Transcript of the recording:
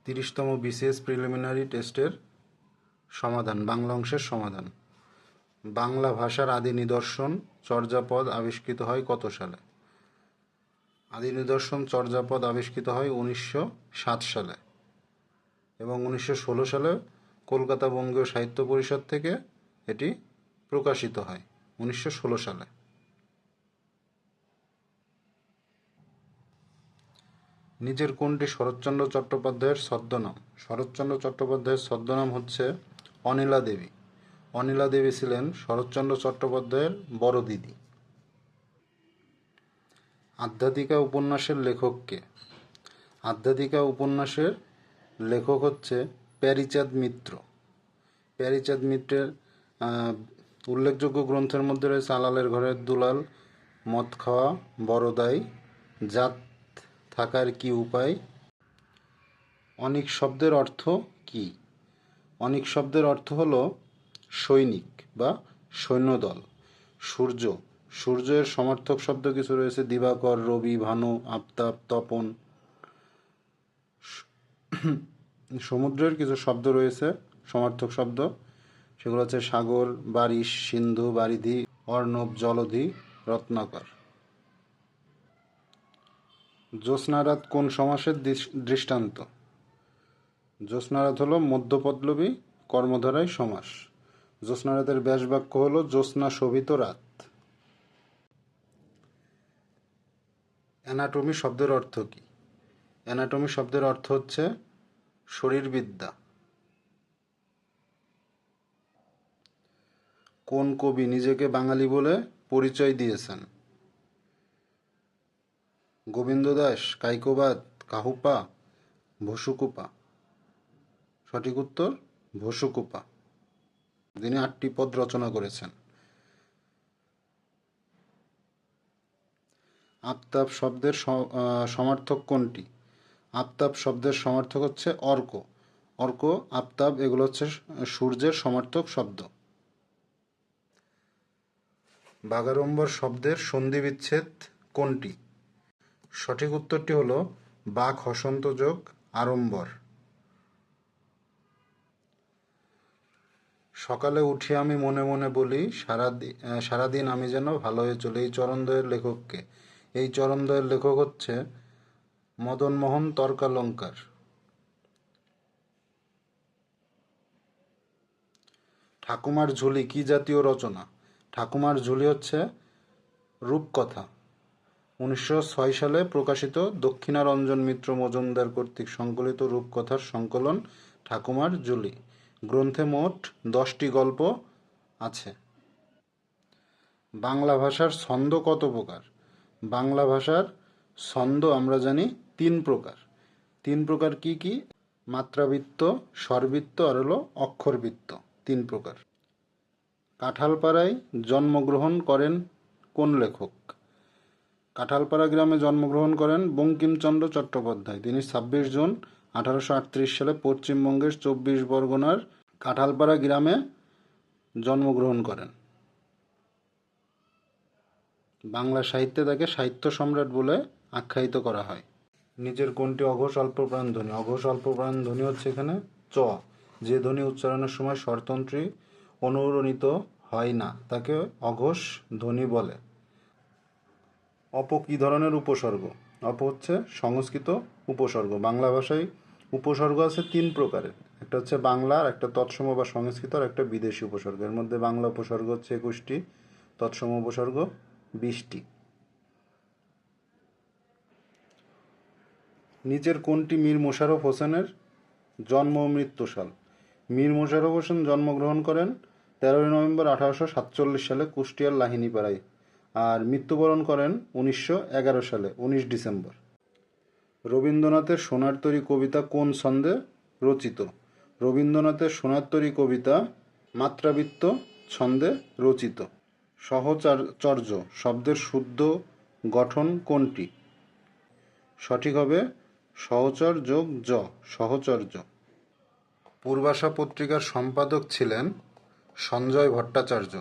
30তম BCS preliminary টেস্টের সমাধান, বাংলা অংশের সমাধান। বাংলা ভাষার আদি নিদর্শন চর্যাপদ আবিষ্কৃত হয় কত সালে? আদি নিদর্শন চর্যাপদ আবিষ্কৃত হয় 1907 সালে এবং 1916 সালে কলকাতা বঙ্গীয় সাহিত্য পরিষদ থেকে এটি প্রকাশিত হয় 1916 সালে। নিচের কোনটি শরৎচন্দ্র চট্টোপাধ্যায়ের ছদ্মনাম? শরৎচন্দ্র চট্টোপাধ্যায়ের ছদ্মনাম হচ্ছে অনিলা দেবী। অনিলা দেবী ছিলেন শরৎচন্দ্র চট্টোপাধ্যায়ের বড় দিদি। আধ্যাত্মিকা উপন্যাসের লেখক কে? আধ্যাত্মিকা উপন্যাসের লেখক হচ্ছে প্যারীচাঁদ মিত্র। প্যারীচাঁদ মিত্রের উল্লেখযোগ্য গ্রন্থের মধ্যে রয়েছে আলালের ঘরের দুলাল, মদ খাওয়া বড় দায়, জাত থাকার কি উপায়। অনিক শব্দের অর্থ কি? অনিক শব্দের অর্থ হলো সৈনিক বা সৈন্যদল। সূর্য, সূর্যের সমার্থক শব্দ কিছু রয়েছে, দিবাকর, রবি, ভানু, আফতাব, তপন। সমুদ্রের কিছু শব্দ রয়েছে সমার্থক শব্দ, সেগুলো হচ্ছে সাগর, বারিশ, সিন্ধু, বারিধি, অর্ণব, জলধি, রত্নাকর। জ্যোৎস্নারাত কোন সমাসের দৃষ্টান্ত? জ্যোৎস্নারাত হলো মধ্যপল্লবী কর্মধারায় সমাস। জ্যোৎস্নারাতের ব্যাসবাক্য হলো জ্যোৎস্না শোভিত রাত। অ্যানাটমি শব্দের অর্থ কি? অ্যানাটমি শব্দের অর্থ হচ্ছে শরীরবিদ্যা। কোন কবি নিজেকে বাঙালি বলে পরিচয় দিয়েছেন? গোবিন্দ দাস, কায়কোবাদ, কাহুপা, ভসুকুপা। সঠিক উত্তর ভসুকুপা। তিনি 8টি পদ রচনা করেছেন। আফতাব শব্দের সমার্থক কোনটি? আফতাব শব্দের সমার্থক হচ্ছে অর্ক। অর্ক, আফতাব এগুলো হচ্ছে সূর্যের সমার্থক শব্দ। বাগাড়ম্বর শব্দের সন্ধিবিচ্ছেদ কোনটি? সঠিক উত্তরটি হলো বাক হসন্ত যোগ আড়ম্বর। সকালে উঠি আমি মনে মনে বলি সারাদিন আমি যেন ভালো হয়ে চলি। এই চরণদ্বয়ের লেখককে? এই চরণদ্বয়ের লেখক হচ্ছে মদনমোহন তর্কালঙ্কার। ঠাকুমার ঝুলি কি জাতীয় রচনা? ঠাকুমার ঝুলি হচ্ছে রূপকথা। 1906 সালে প্রকাশিত দক্ষিণারঞ্জন মিত্র মজুমদার কর্তৃক সংকলিত রূপকথার সংকলন ঠাকুমার ঝুলি। গ্রন্থে মোট 10টি গল্প আছে। বাংলা ভাষার ছন্দ কত প্রকার? বাংলা ভাষার ছন্দ আমরা জানি 3 প্রকার। 3 প্রকার কি কি? মাত্রাবৃত্ত, স্বরবৃত্ত আর হলো অক্ষরবৃত্ত। 3 প্রকার। কাঁঠালপাড়ায় জন্মগ্রহণ করেন কোন লেখক? কাঁঠালপাড়া গ্রামে জন্মগ্রহণ করেন বঙ্কিমচন্দ্র চট্টোপাধ্যায়। তিনি 26 জুন 1838 সালে পশ্চিমবঙ্গের 24 পরগনার কাঁঠালপাড়া গ্রামে জন্মগ্রহণ করেন। বাংলা সাহিত্যে তাকে সাহিত্য সম্রাট বলে আখ্যায়িত করা হয়। নিচের কোনটি অঘোষ অল্পপ্রাণ ধ্বনি? অঘোষ অল্পপ্রাণ ধ্বনি হচ্ছে এখানে চ। যে ধ্বনি উচ্চারণের সময় স্বরতন্ত্রী অনুরণিত হয় না তাকে অঘোষ ধ্বনি বলে। অপ কি ধরনের উপসর্গ? অপ হচ্ছে সংস্কৃত উপসর্গ। বাংলা ভাষায় উপসর্গ আছে 3 প্রকারের। একটা হচ্ছে বাংলার, একটা তৎসম বা সংস্কৃত, আর একটা বিদেশি উপসর্গ। এর মধ্যে বাংলা উপসর্গ হচ্ছে 21টি, তৎসম উপসর্গ 20টি। নিচের কোনটি মীর মোশাররফ হোসেনের জন্ম ও মৃত্যু সাল? মীর মোশাররফ হোসেন জন্মগ্রহণ করেন 13 নভেম্বর 1847 সালে কুষ্টিয়ার লাহিনীপাড়ায় আর মৃত্যুবরণ করেন 1911 সালে 19 ডিসেম্বর। রবীন্দ্রনাথের সোনার তরী কবিতা কোন ছন্দে রচিত? রবীন্দ্রনাথের সোনার তরী কবিতা মাত্রাবৃত্ত ছন্দে রচিত। সহচর্য শব্দের শুদ্ধ গঠন কোনটি? সঠিক হবে সহচর যোগ জ, সহচর্য। পূর্বাশা পত্রিকার সম্পাদক ছিলেন সঞ্জয় ভট্টাচার্য।